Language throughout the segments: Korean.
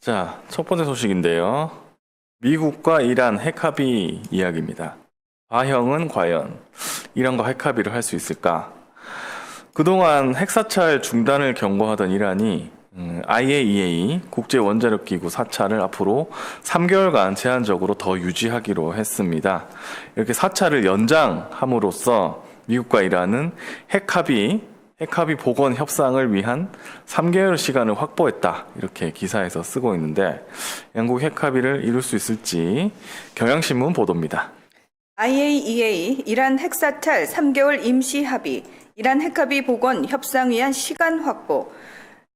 자, 첫 번째 소식인데요. 미국과 이란 핵합의 이야기입니다. 바형은 과연 이란과 핵합의를 할 수 있을까? 그동안 핵사찰 중단을 경고하던 이란이 IAEA 국제원자력기구 사찰을 앞으로 3개월간 제한적으로 더 유지하기로 했습니다. 이렇게 사찰을 연장함으로써 미국과 이란은 핵합의 복원 협상을 위한 3개월 시간을 확보했다. 이렇게 기사에서 쓰고 있는데 양국 핵합의를 이룰 수 있을지 경향신문 보도입니다. IAEA 이란 핵사찰 3개월 임시 합의, 이란 핵합의 복원 협상 위한 시간 확보.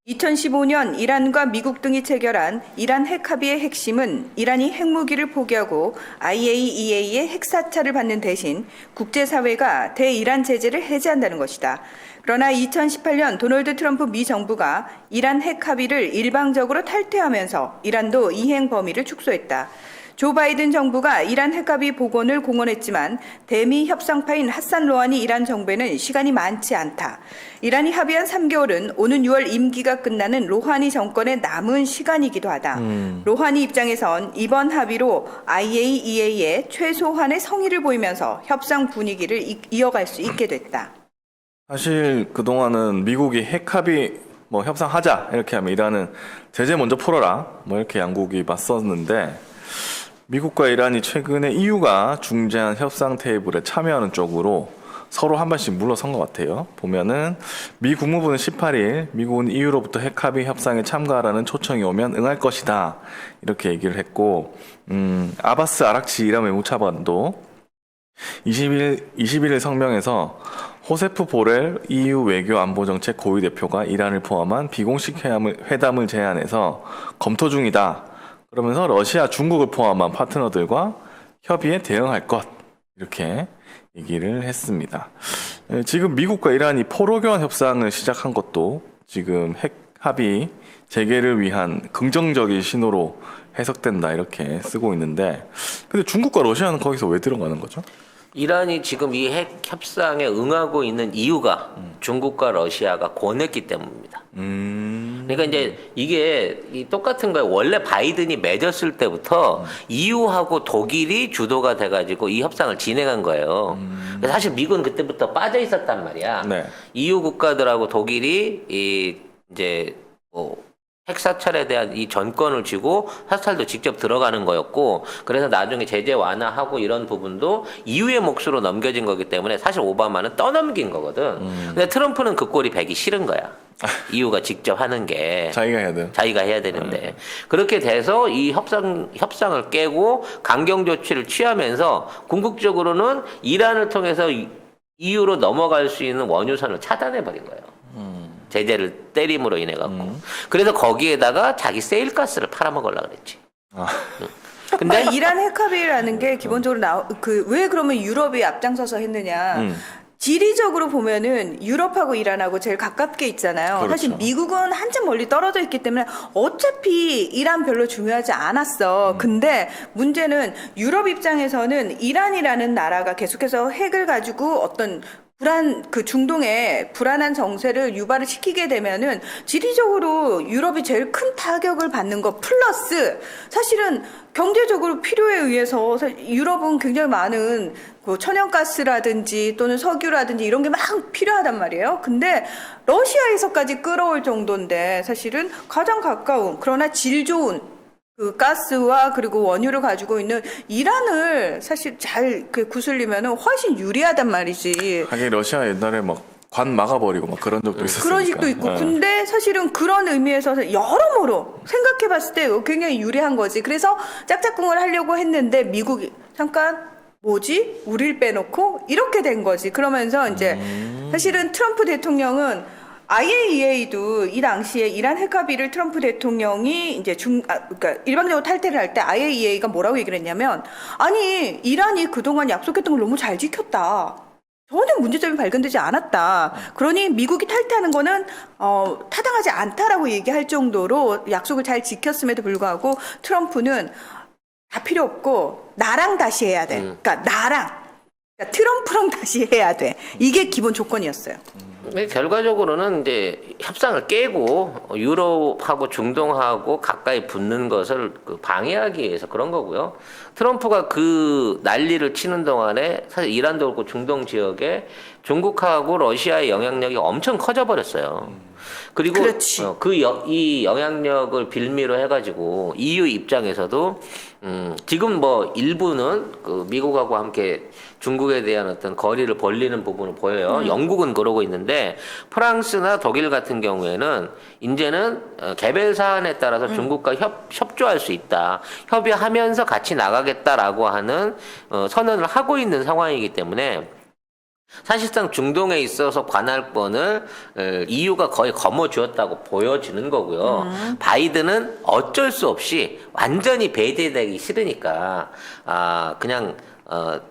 2015년 이란과 미국 등이 체결한 이란 핵합의의 핵심은 이란이 핵무기를 포기하고 IAEA의 핵사찰을 받는 대신 국제사회가 대이란 제재를 해제한다는 것이다. 그러나 2018년 도널드 트럼프 미 정부가 이란 핵합의를 일방적으로 탈퇴하면서 이란도 이행 범위를 축소했다. 조 바이든 정부가 이란 핵합의 복원을 공언했지만 대미 협상파인 하산 로하니 이란 정부에는 시간이 많지 않다. 이란이 합의한 3개월은 오는 6월 임기가 끝나는 로하니 정권의 남은 시간이기도 하다. 로하니 입장에선 이번 합의로 IAEA의 최소한의 성의를 보이면서 협상 분위기를 이어갈 수 있게 됐다. 사실 그동안은 미국이 핵합의 협상하자 이렇게 하면 이란은 제재 먼저 풀어라 이렇게 양국이 맞섰는데 미국과 이란이 최근에 EU가 중재한 협상 테이블에 참여하는 쪽으로 서로 한 발씩 물러선 것 같아요. 보면은 미 국무부는 18일 미국은 EU로부터 핵합의 협상에 참가하라는 초청이 오면 응할 것이다 이렇게 얘기를 했고 아바스 아락치 이란 외무차관도 21일 성명에서 호세프 보렐 EU 외교안보정책 고위대표가 이란을 포함한 비공식 회담을 제안해서 검토 중이다. 그러면서 러시아, 중국을 포함한 파트너들과 협의에 대응할 것 이렇게 얘기를 했습니다. 지금 미국과 이란이 포로교환 협상을 시작한 것도 지금 핵 합의 재개를 위한 긍정적인 신호로 해석된다 이렇게 쓰고 있는데 근데 중국과 러시아는 거기서 왜 들어가는 거죠? 이란이 지금 이 핵 협상에 응하고 있는 이유가 중국과 러시아가 권했기 때문입니다. 그러니까 이제 이게 똑같은 거예요. 원래 바이든이 맺었을 때부터 EU하고 독일이 주도가 돼가지고 이 협상을 진행한 거예요. 사실 미국은 그때부터 빠져 있었단 말이야. 네. EU 국가들하고 독일이 이제 핵사찰에 대한 이 전권을 쥐고 사찰도 직접 들어가는 거였고 그래서 나중에 제재 완화하고 이런 부분도 EU의 몫으로 넘겨진 거기 때문에 사실 오바마는 떠넘긴 거거든. 근데 트럼프는 그 꼴이 배기 싫은 거야. EU가 직접 하는 게 자기가 해야 되는데 그렇게 돼서 이 협상을 깨고 강경 조치를 취하면서 궁극적으로는 이란을 통해서 EU로 넘어갈 수 있는 원유선을 차단해 버린 거예요. 제재를 때림으로 인해 갖고 그래서 거기에다가 자기 세일가스를 팔아먹으려고 그랬지. 근데 이란 핵합의라는 게 기본적으로 왜 그러면 유럽이 앞장서서 했느냐? 지리적으로 보면은 유럽하고 이란하고 제일 가깝게 있잖아요. 그렇죠. 사실 미국은 한참 멀리 떨어져 있기 때문에 어차피 이란 별로 중요하지 않았어. 근데 문제는 유럽 입장에서는 이란이라는 나라가 계속해서 핵을 가지고 어떤 중동에 불안한 정세를 유발을 시키게 되면은 지리적으로 유럽이 제일 큰 타격을 받는 거 플러스 사실은 경제적으로 필요에 의해서 유럽은 굉장히 많은 천연가스라든지 또는 석유라든지 이런 게 막 필요하단 말이에요. 근데 러시아에서까지 끌어올 정도인데 사실은 가장 가까운 그러나 질 좋은 그 가스와 그리고 원유를 가지고 있는 이란을 사실 잘 구슬리면은 훨씬 유리하단 말이지. 하긴 러시아 옛날에 관 막아버리고 그런 적도 있었으니까. 그런 식도 있고. 네. 근데 사실은 그런 의미에서 여러모로 생각해봤을 때 굉장히 유리한 거지. 그래서 짝짝꿍을 하려고 했는데 미국이 잠깐 뭐지? 우릴 빼놓고 이렇게 된 거지. 그러면서 이제 사실은 트럼프 대통령은 IAEA도 이 당시에 이란 핵합의를 트럼프 대통령이 이제 그러니까 일방적으로 탈퇴를 할 때 IAEA가 뭐라고 얘기를 했냐면 아니 이란이 그동안 약속했던 걸 너무 잘 지켰다. 전혀 문제점이 발견되지 않았다. 그러니 미국이 탈퇴하는 거는 타당하지 않다라고 얘기할 정도로 약속을 잘 지켰음에도 불구하고 트럼프는 다 필요 없고 나랑 다시 해야 돼. 그러니까 트럼프랑 다시 해야 돼. 이게 기본 조건이었어요. 결과적으로는 이제 협상을 깨고 유럽하고 중동하고 가까이 붙는 것을 방해하기 위해서 그런 거고요. 트럼프가 그 난리를 치는 동안에 사실 이란도 그렇고 중동 지역에 중국하고 러시아의 영향력이 엄청 커져 버렸어요. 그리고 그렇지. 이 영향력을 빌미로 해가지고 EU 입장에서도 지금 뭐 일부는 그 미국하고 함께 중국에 대한 어떤 거리를 벌리는 부분을 보여요. 영국은 그러고 있는데 프랑스나 독일 같은 경우에는 이제는 개별 사안에 따라서 중국과 협조할 수 있다. 협의하면서 같이 나가겠다라고 하는 선언을 하고 있는 상황이기 때문에 사실상 중동에 있어서 관할권을 EU가 거의 거머쥐었다고 보여지는 거고요. 바이든은 어쩔 수 없이 완전히 배제되기 싫으니까 그냥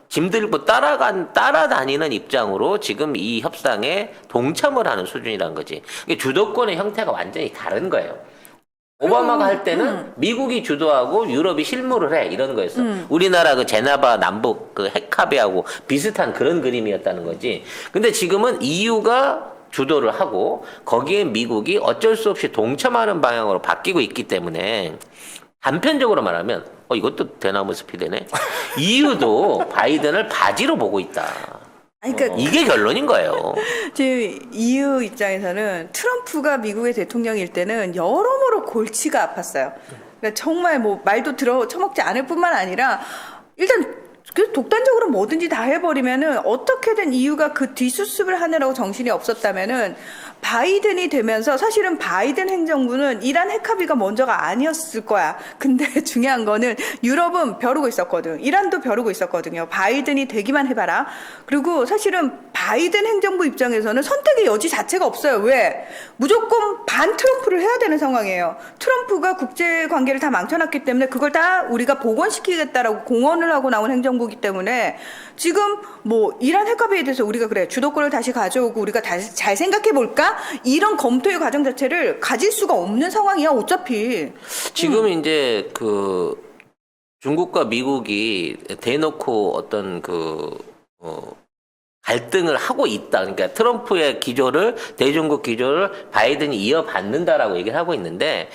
짐 들고 따라다니는 입장으로 지금 이 협상에 동참을 하는 수준이란 거지. 이게 주도권의 형태가 완전히 다른 거예요. 오바마가 할 때는 미국이 주도하고 유럽이 실무를 해 이런 거였어. 우리나라 그 제네바 남북 그 핵합의하고 비슷한 그런 그림이었다는 거지. 근데 지금은 EU가 주도를 하고 거기에 미국이 어쩔 수 없이 동참하는 방향으로 바뀌고 있기 때문에 단편적으로 말하면 이것도 대나무 숲이되네. EU도 바이든을 바지로 보고 있다. 아니, 그러니까 이게 결론인 거예요. 지금 EU 입장에서는 트럼프가 미국의 대통령일 때는 여러모로 골치가 아팠어요. 그러니까 정말 뭐 말도 처먹지 않을 뿐만 아니라 일단 그 독단적으로 뭐든지 다 해버리면은 어떻게든 EU가 그 뒷수습을 하느라고 정신이 없었다면은 바이든이 되면서 사실은 바이든 행정부는 이란 핵합의가 먼저가 아니었을 거야. 근데 중요한 거는 유럽은 벼르고 있었거든. 이란도 벼르고 있었거든요. 바이든이 되기만 해봐라. 그리고 사실은 바이든 행정부 입장에서는 선택의 여지 자체가 없어요. 왜? 무조건 반 트럼프를 해야 되는 상황이에요. 트럼프가 국제 관계를 다 망쳐놨기 때문에 그걸 다 우리가 복원시키겠다라고 공언을 하고 나온 행정부이기 때문에 지금 뭐 이란 핵합의에 대해서 우리가 그래 주도권을 다시 가져오고 우리가 다시 잘 생각해 볼까? 이런 검토의 과정 자체를 가질 수가 없는 상황이야. 어차피. 지금 이제 그 중국과 미국이 대놓고 어떤 갈등을 하고 있다. 그러니까 트럼프의 기조를 대중국 기조를 바이든이 이어받는다라고 얘기를 하고 있는데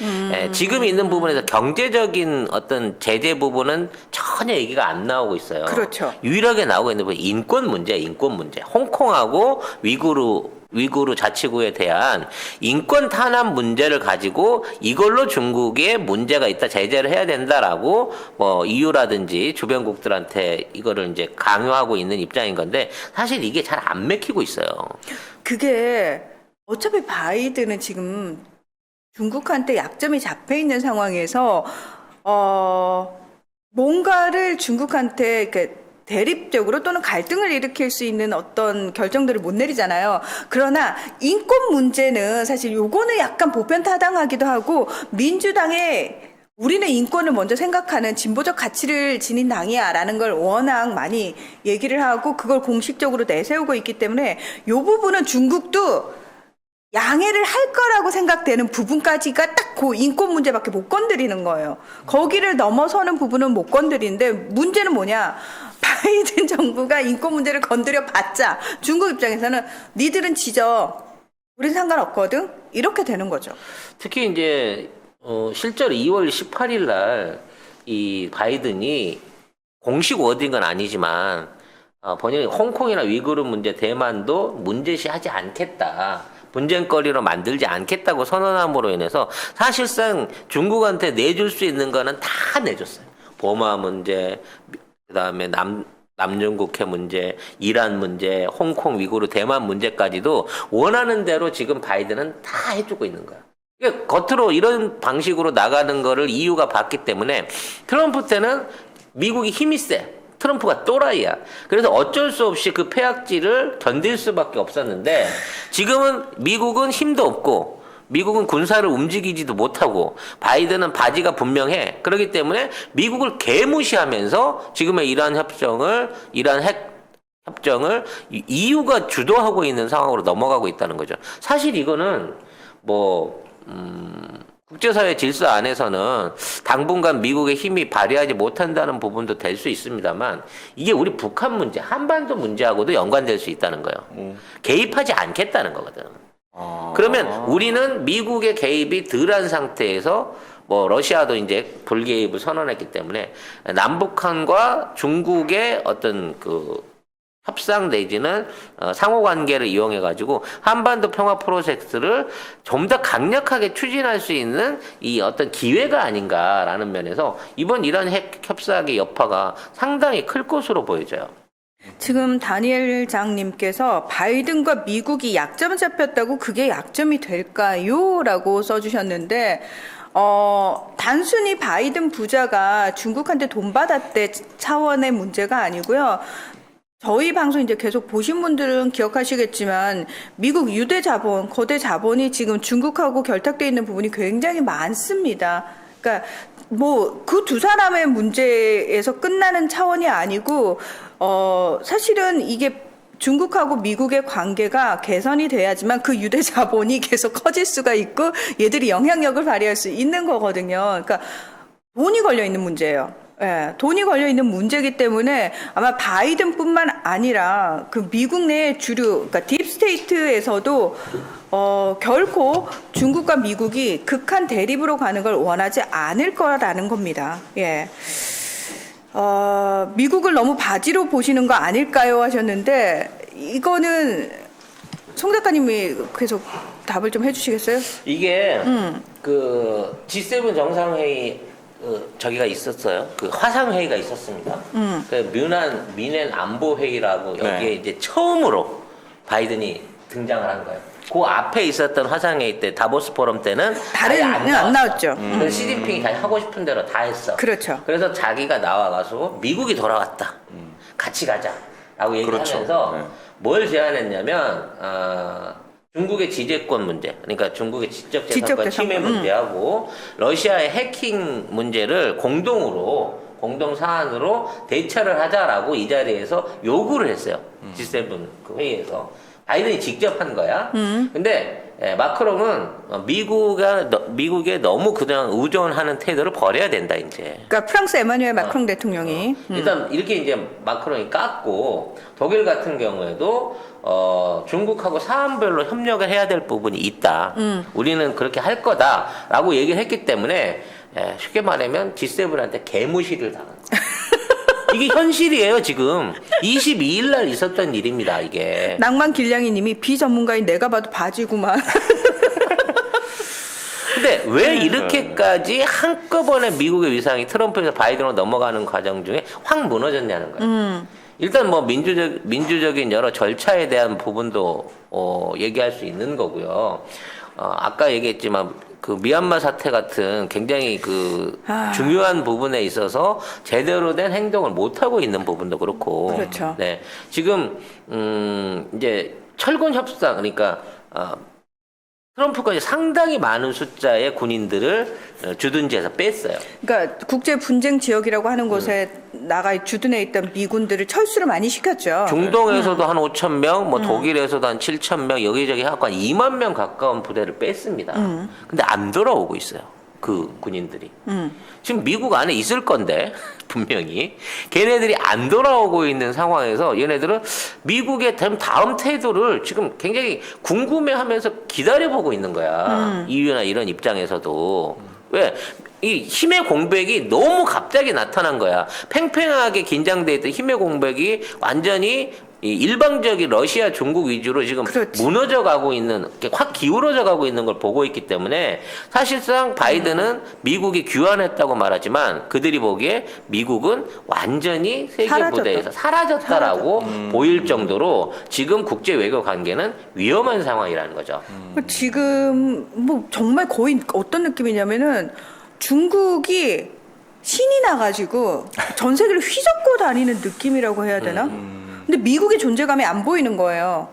지금 있는 부분에서 경제적인 어떤 제재 부분은 전혀 얘기가 안 나오고 있어요. 그렇죠. 유일하게 나오고 있는 부분이 인권 문제. 홍콩하고 위구르 자치구에 대한 인권 탄압 문제를 가지고 이걸로 중국에 문제가 있다, 제재를 해야 된다라고 뭐 EU라든지 주변국들한테 이거를 이제 강요하고 있는 입장인 건데 사실 이게 잘 안 맥히고 있어요. 그게 어차피 바이든은 지금 중국한테 약점이 잡혀 있는 상황에서 뭔가를 중국한테 이렇게 대립적으로 또는 갈등을 일으킬 수 있는 어떤 결정들을 못 내리잖아요. 그러나 인권 문제는 사실 요거는 약간 보편타당하기도 하고 하고 우리는 인권을 먼저 생각하는 진보적 가치를 지닌 당이야 라는 걸 워낙 많이 얘기를 하고 그걸 공식적으로 내세우고 있기 때문에 요 부분은 중국도 양해를 할 거라고 생각되는 부분까지가 딱 그 인권 문제밖에 못 건드리는 거예요. 거기를 넘어서는 부분은 못 건드리는데 문제는 뭐냐? 바이든 정부가 인권 문제를 건드려 봤자 중국 입장에서는 니들은 지져. 우린 상관없거든. 이렇게 되는 거죠. 특히 이제 실제로 2월 18일 날 이 바이든이 공식 워딩은 아니지만 번역이 홍콩이나 위구르 문제, 대만도 문제시하지 않겠다. 분쟁거리로 만들지 않겠다고 선언함으로 인해서 사실상 중국한테 내줄 수 있는 거는 다 내줬어요. 버마 문제, 그다음에 남중국해 문제, 이란 문제, 홍콩, 위구르, 대만 문제까지도 원하는 대로 지금 바이든은 다 해주고 있는 거야. 그러니까 겉으로 이런 방식으로 나가는 거를 EU가 봤기 때문에 트럼프 때는 미국이 힘이 세. 트럼프가 또라이야. 그래서 어쩔 수 없이 그 폐악질을 견딜 수밖에 없었는데 지금은 미국은 힘도 없고 미국은 군사를 움직이지도 못하고 바이든은 바지가 분명해. 그렇기 때문에 미국을 개무시하면서 지금의 이란 핵 협정을 EU가 주도하고 있는 상황으로 넘어가고 있다는 거죠. 사실 이거는 국제사회 질서 안에서는 당분간 미국의 힘이 발휘하지 못한다는 부분도 될 수 있습니다만 이게 우리 북한 문제, 한반도 문제하고도 연관될 수 있다는 거예요. 개입하지 않겠다는 거거든. 그러면 우리는 미국의 개입이 덜한 상태에서 뭐 러시아도 이제 불개입을 선언했기 때문에 남북한과 중국의 어떤 그 협상 내지는 상호 관계를 이용해 가지고 한반도 평화 프로젝트를 좀 더 강력하게 추진할 수 있는 이 어떤 기회가 아닌가라는 면에서 이번 이란 핵 협상의 여파가 상당히 클 것으로 보여져요. 지금 다니엘 장님께서 바이든과 미국이 약점 잡혔다고 그게 약점이 될까요? 라고 써주셨는데, 단순히 바이든 부자가 중국한테 돈 받았대 차원의 문제가 아니고요. 저희 방송 이제 계속 보신 분들은 기억하시겠지만 미국 유대 자본, 거대 자본이 지금 중국하고 결탁되어 있는 부분이 굉장히 많습니다. 그러니까 뭐 그 두 사람의 문제에서 끝나는 차원이 아니고 사실은 이게 중국하고 미국의 관계가 개선이 돼야지만 그 유대 자본이 계속 커질 수가 있고 얘들이 영향력을 발휘할 수 있는 거거든요. 그러니까 돈이 걸려 있는 문제예요. 예, 돈이 걸려 있는 문제이기 때문에 아마 바이든뿐만 아니라 그 미국 내 주류, 그러니까 딥스테이트에서도 결코 중국과 미국이 극한 대립으로 가는 걸 원하지 않을 거라는 겁니다. 예. 미국을 너무 바지로 보시는 거 아닐까요? 하셨는데 이거는 송 작가님이 계속 답을 좀 해주시겠어요? 이게 그 G7 정상회의 저기가 있었어요. 그 화상회의가 있었습니다. 그 미넨 안보회의라고 여기에 네. 이제 처음으로 바이든이 등장을 한 거예요. 그 앞에 있었던 화상회의 때 다보스 포럼 때는 아예 안 나왔죠. 그래서 시진핑이 자기 하고 싶은 대로 다 했어. 그렇죠. 그래서 자기가 나와가서 미국이 돌아왔다. 같이 가자라고 얘기하면서 그렇죠. 네. 뭘 제안했냐면 중국의 지재권 문제, 그러니까 중국의 지적 재산권 침해 문제하고 러시아의 해킹 문제를 공동 사안으로 대처를 하자라고 이 자리에서 요구를 했어요. G7 그 회의에서. 바이든이 직접 한 거야. 근데 마크롱은 미국에 너무 그냥 의존하는 태도를 버려야 된다 이제. 그러니까 프랑스 에마뉴엘 마크롱 대통령이 일단 이렇게 이제 마크롱이 깠고 독일 같은 경우에도 중국하고 사안별로 협력을 해야 될 부분이 있다. 우리는 그렇게 할 거다라고 얘기를 했기 때문에 쉽게 말하면 G7한테 개무시를 당한 거야. 이게 현실이에요, 지금. 22일 날 있었던 일입니다, 이게. 낭만 길냥이 님이 비전문가인 내가 봐도 바지구만. 근데 왜 이렇게까지 한꺼번에 미국의 위상이 트럼프에서 바이든으로 넘어가는 과정 중에 확 무너졌냐는 거예요. 일단 뭐 민주적인 여러 절차에 대한 부분도 얘기할 수 있는 거고요. 아까 얘기했지만 그 미얀마 사태 같은 굉장히 그 중요한 부분에 있어서 제대로 된 행동을 못 하고 있는 부분도 그렇고. 그렇죠. 네. 지금 이제 철군 협상 그러니까 트럼프가 이제 상당히 많은 숫자의 군인들을 주둔지에서 뺐어요. 그러니까 국제 분쟁 지역이라고 하는 곳에 나가 주둔해 있던 미군들을 철수를 많이 시켰죠. 중동에서도 한 5천 명, 뭐 독일에서도 한 7천 명, 여기저기 해갖고 한 2만 명 가까운 부대를 뺐습니다. 근데 안 돌아오고 있어요. 그 군인들이. 지금 미국 안에 있을 건데, 분명히. 걔네들이 안 돌아오고 있는 상황에서 얘네들은 미국의 다음 태도를 지금 굉장히 궁금해 하면서 기다려보고 있는 거야. EU나 이런 입장에서도. 왜? 이 힘의 공백이 너무 갑자기 나타난 거야. 팽팽하게 긴장돼 있던 힘의 공백이 완전히 이 일방적인 러시아, 중국 위주로 지금 그렇지. 무너져 가고 있는, 이렇게 확 기울어져 가고 있는 걸 보고 있기 때문에 사실상 바이든은 미국이 귀환했다고 말하지만 그들이 보기에 미국은 완전히 세계 무대에서 사라졌다라고 보일 정도로 지금 국제 외교 관계는 위험한 상황이라는 거죠. 지금 뭐 정말 거의 어떤 느낌이냐면은 중국이 신이 나가지고 전 세계를 휘젓고 다니는 느낌이라고 해야 되나? 근데 미국의 존재감이 안 보이는 거예요.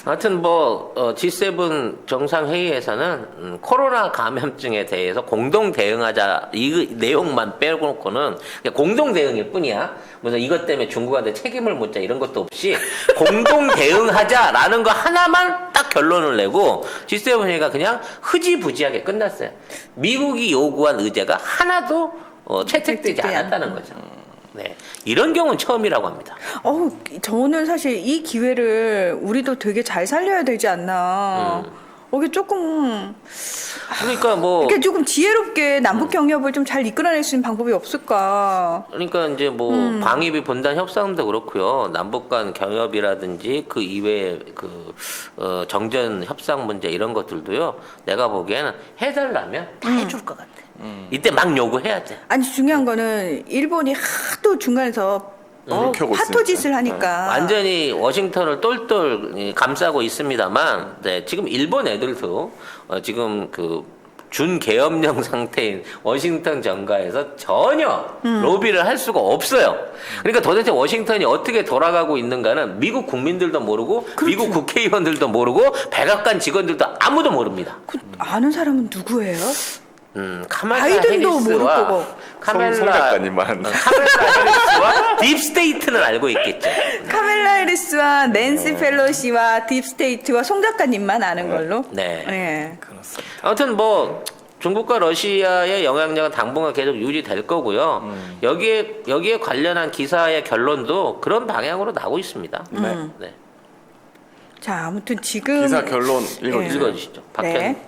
하여튼 G7 정상회의에서는 코로나 감염증에 대해서 공동 대응하자 이 내용만 빼놓고는 그냥 공동 대응일 뿐이야. 그래서 이것 때문에 중국한테 책임을 묻자 이런 것도 없이 공동 대응하자라는 거 하나만 딱 결론을 내고 G7 회의가 그냥 흐지부지하게 끝났어요. 미국이 요구한 의제가 하나도 채택되지 않았다는 거죠. 네, 이런 경우는 처음이라고 합니다. 저는 사실 이 기회를 우리도 되게 잘 살려야 되지 않나. 이게 조금 그러니까 이게 조금 지혜롭게 남북 경협을 좀 잘 이끌어낼 수 있는 방법이 없을까? 그러니까 이제 방위비 분담 협상도 그렇고요. 남북 간 경협이라든지 그 이외에 정전 협상 문제 이런 것들도요. 내가 보기에는 해달라면 다 해줄 것 같아. 이때 막 요구해야 돼. 아니 중요한 거는 일본이 하도 중간에서 묵혀고 파토짓을 하니까 완전히 워싱턴을 똘똘 감싸고 있습니다만, 네, 지금 일본 애들도 지금 준계엄령 상태인 워싱턴 정가에서 전혀 로비를 할 수가 없어요. 그러니까 도대체 워싱턴이 어떻게 돌아가고 있는가는 미국 국민들도 모르고 미국 국회의원들도 모르고 백악관 직원들도 아무도 모릅니다. 아는 사람은 누구예요? 카멜라 바이든도 모를 해리스와 거고. 송 작가님만. 카멜라 해리스와 딥스테이트는 알고 있겠죠. 카멜라 해리스와 낸시 펠로시와 딥스테이트와 송 작가님만 아는 걸로. 네. 네. 그렇습니다. 아무튼 중국과 러시아의 영향력은 당분간 계속 유지될 거고요. 여기에 관련한 기사의 결론도 그런 방향으로 나오고 있습니다. 네. 자, 아무튼 지금 기사 결론 읽어주세요. 읽어주시죠. 네.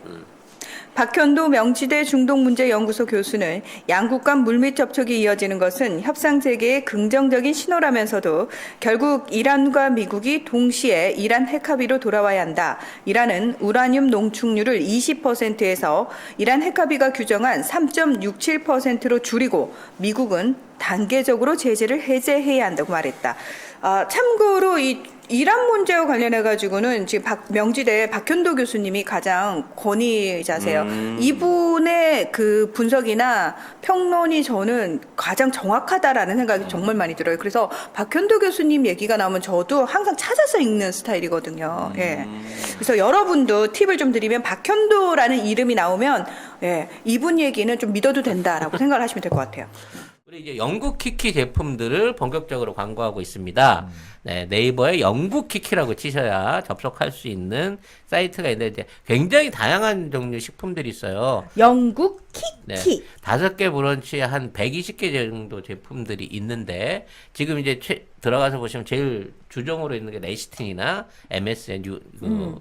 박현도 명지대 중동문제연구소 교수는 양국 간 물밑 접촉이 이어지는 것은 협상 재개의 긍정적인 신호라면서도 결국 이란과 미국이 동시에 이란 핵 합의로 돌아와야 한다. 이란은 우라늄 농축률을 20%에서 이란 핵 합의가 규정한 3.67%로 줄이고 미국은 단계적으로 제재를 해제해야 한다고 말했다. 참고로 이 이란 문제와 관련해가지고는 지금 명지대 박현도 교수님이 가장 권위자세요. 이분의 그 분석이나 평론이 저는 가장 정확하다라는 생각이 정말 많이 들어요. 그래서 박현도 교수님 얘기가 나오면 저도 항상 찾아서 읽는 스타일이거든요. 예. 그래서 여러분도 팁을 좀 드리면 박현도라는 이름이 나오면 이분 얘기는 좀 믿어도 된다라고 생각을 하시면 될 것 같아요. 우리 이제 영국 키키 제품들을 본격적으로 광고하고 있습니다. 네, 네이버에 영국 키키라고 치셔야 접속할 수 있는 사이트가 있는데 이제 굉장히 다양한 종류 식품들이 있어요. 영국 키키. 네, 5개 브런치에 한 120개 정도 제품들이 있는데 지금 이제 들어가서 보시면 제일 주종으로 있는 게 레시틴이나 MSN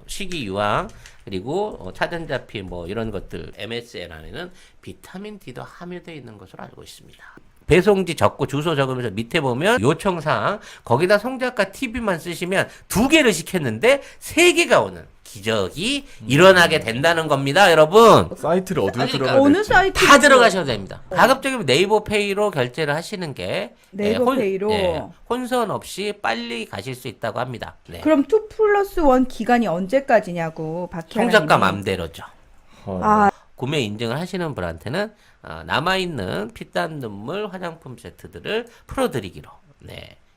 식이유황 그리고 차전자피 이런 것들 MSN 안에는 비타민 D도 함유되어 있는 것으로 알고 있습니다. 배송지 적고 주소 적으면서 밑에 보면 요청사항 거기다 송 작가 TV만 쓰시면 2개를 시켰는데 3개가 오는 기적이 일어나게 된다는 겁니다, 여러분. 사이트를 어디로 들어가야 어느 될지. 사이트 다 들어가셔도 됩니다. 가급적이면 네이버 페이로 결제를 하시는 게 네이버 페이로 혼선 없이 빨리 가실 수 있다고 합니다. 네. 그럼 2+1 기간이 언제까지냐고 송 작가 맘대로죠. 아, 구매 인증을 하시는 분한테는 남아있는 피땀 눈물 화장품 세트들을 풀어드리기로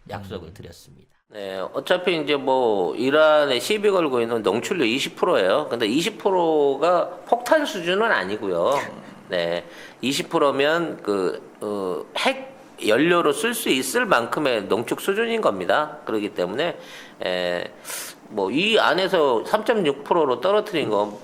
약속을 드렸습니다. 네, 어차피 이제 이란에 시비 걸고 있는 농출률 20%예요. 근데 20%가 폭탄 수준은 아니고요. 네, 20%면 핵 연료로 쓸 수 있을 만큼의 농축 수준인 겁니다. 그렇기 때문에 이 안에서 3.6%로 떨어뜨린 거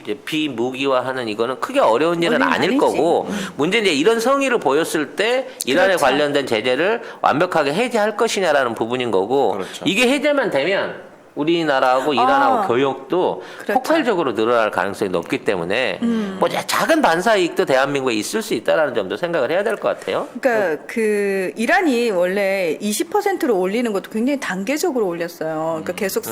이제 비무기화하는 이거는 크게 어려운 일은 아닐 아니지. 거고 문제는 이제 이런 성의를 보였을 때 이란에 그렇죠. 관련된 제재를 완벽하게 해제할 것이냐라는 부분인 거고 그렇죠. 이게 해제만 되면 우리나라하고 이란하고 교역도 그렇죠. 폭발적으로 늘어날 가능성이 높기 때문에 작은 반사 이익도 대한민국에 있을 수 있다라는 점도 생각을 해야 될 것 같아요. 그러니까 이란이 원래 20%로 올리는 것도 굉장히 단계적으로 올렸어요. 그러니까 계속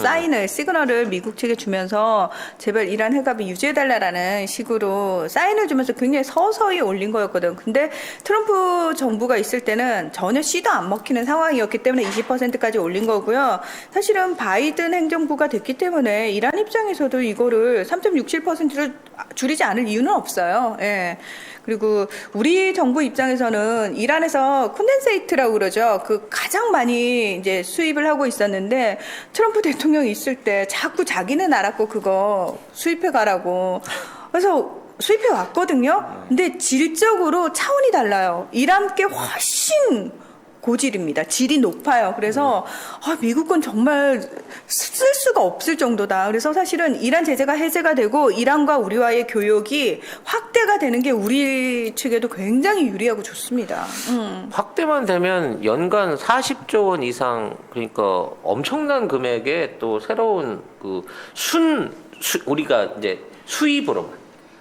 시그널을 미국 측에 주면서 제발 이란 핵합의 유지해달라라는 식으로 사인을 주면서 굉장히 서서히 올린 거였거든. 근데 트럼프 정부가 있을 때는 전혀 씨도 안 먹히는 상황이었기 때문에 20%까지 올린 거고요. 사실은 바이든 있는 행정부가 됐기 때문에 이란 입장에서도 이거를 3.67%로 줄이지 않을 이유는 없어요. 예. 그리고 우리 정부 입장에서는 이란에서 콘덴세이트라고 그러죠. 그 가장 많이 이제 수입을 하고 있었는데 트럼프 대통령이 있을 때 자꾸 자기는 알았고 그거 수입해 가라고. 그래서 수입해 왔거든요. 근데 질적으로 차원이 달라요. 이란께 훨씬 고질입니다. 질이 높아요. 그래서 미국 건 정말 쓸 수가 없을 정도다. 그래서 사실은 이란 제재가 해제가 되고 이란과 우리와의 교역이 확대가 되는 게 우리 측에도 굉장히 유리하고 좋습니다. 확대만 되면 연간 40조 원 이상, 그러니까 엄청난 금액의 또 새로운 우리가 이제 수입으로만,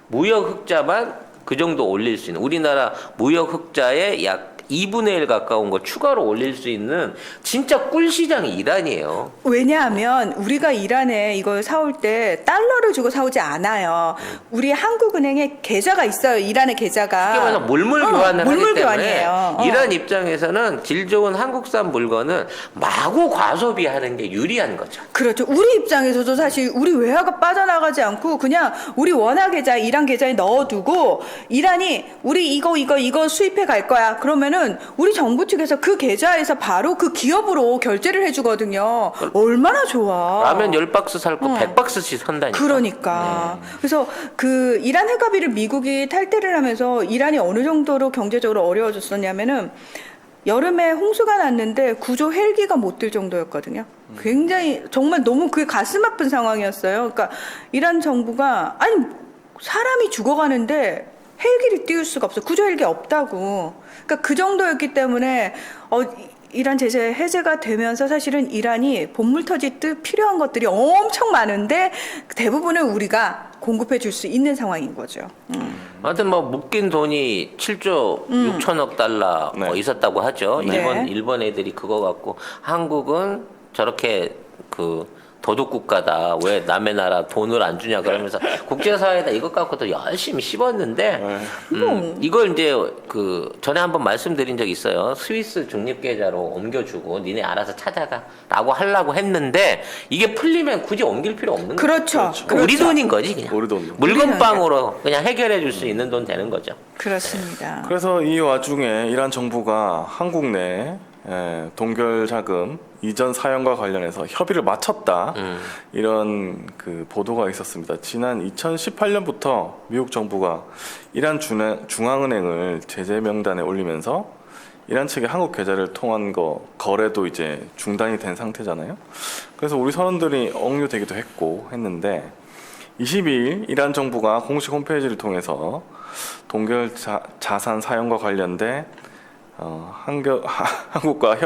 무역 흑자만 그 정도 올릴 수 있는, 우리나라 무역 흑자의 약 2분의 1 가까운 거 추가로 올릴 수 있는 진짜 꿀 시장이 이란이에요. 왜냐하면 우리가 이란에 이걸 사올 때 달러를 주고 사오지 않아요. 우리 한국은행에 계좌가 있어요. 이란의 계좌가. 이게 말해서 물물 교환을 하기 때문에 교환이에요. 이란 입장에서는 질 좋은 한국산 물건은 마구 과소비하는 게 유리한 거죠. 그렇죠. 우리 입장에서도 사실 우리 외화가 빠져나가지 않고 그냥 우리 원화 계좌, 이란 계좌에 넣어두고 이란이 우리 이거 수입해 갈 거야. 그러면은 우리 정부 측에서 그 계좌에서 바로 그 기업으로 결제를 해주거든요. 얼마나 좋아. 라면 10박스 살 거 100박스씩 산다니까. 그러니까. 그래서 그 이란 핵합의를 미국이 탈퇴를 하면서 이란이 어느 정도로 경제적으로 어려워졌었냐면은 여름에 홍수가 났는데 구조 헬기가 못 들 정도였거든요. 굉장히 정말 너무 그게 가슴 아픈 상황이었어요. 그러니까 이란 정부가 아니 사람이 죽어가는데 헬기를 띄울 수가 없어. 구조 헬기 없다고. 그러니까 그 정도였기 때문에 이란 제재 해제가 되면서 사실은 이란이 본물 터지듯 필요한 것들이 엄청 많은데 대부분을 우리가 공급해 줄 수 있는 상황인 거죠. 아무튼 뭐 묶인 돈이 7조 6천억 달러 뭐 네. 있었다고 하죠. 네. 일본 애들이 그거 갖고 한국은 저렇게 도둑 국가다. 왜 남의 나라 돈을 안 주냐 그러면서 국제사회에다 이것 갖고도 열심히 씹었는데 이걸 이제 전에 한번 말씀드린 적 있어요. 스위스 중립계좌로 옮겨주고 니네 알아서 찾아가라고 하려고 했는데 이게 풀리면 굳이 옮길 필요 없는 거죠. 그렇죠. 우리 돈인 거지 그냥. 우리 돈. 물건빵으로 그냥 해결해 줄 수 있는 돈 되는 거죠. 그렇습니다. 그래서 이 와중에 이란 정부가 한국 내 동결 자금 이전 사연과 관련해서 협의를 마쳤다 이런 그 보도가 있었습니다. 지난 2018년부터 미국 정부가 이란 중앙은행을 제재 명단에 올리면서 이란 측에 한국 계좌를 통한 거래도 이제 중단이 된 상태잖아요. 그래서 우리 선원들이 억류되기도 했는데 22일 이란 정부가 공식 홈페이지를 통해서 동결 자산 사용과 관련된 한국과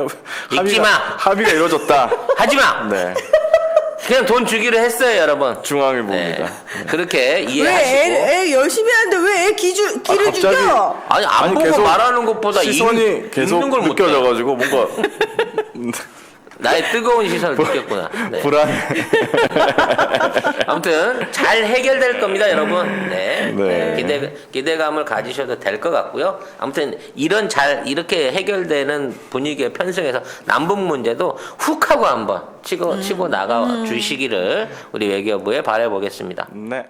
읽지 마. 합의가 이루어졌다. 하지 마. 네, 그냥 돈 주기로 했어요, 여러분. 중앙일보입니다. 네. 그렇게 왜 이해하시고. 애 열심히 하는데 왜 애 기를 갑자기 죽여? 아니 안 보고 계속 말하는 것보다 시선이 계속 읽는 걸 못해. 느껴져가지고 뭔가 나의 뜨거운 시선을 느꼈구나. 네. 불안해. 아무튼 잘 해결될 겁니다, 여러분. 네. 네. 기대감을 가지셔도 될 것 같고요. 아무튼 이렇게 해결되는 분위기에 편승해서 남북 문제도 훅 하고 한번 치고 나가 주시기를 우리 외교부에 바라보겠습니다. 네.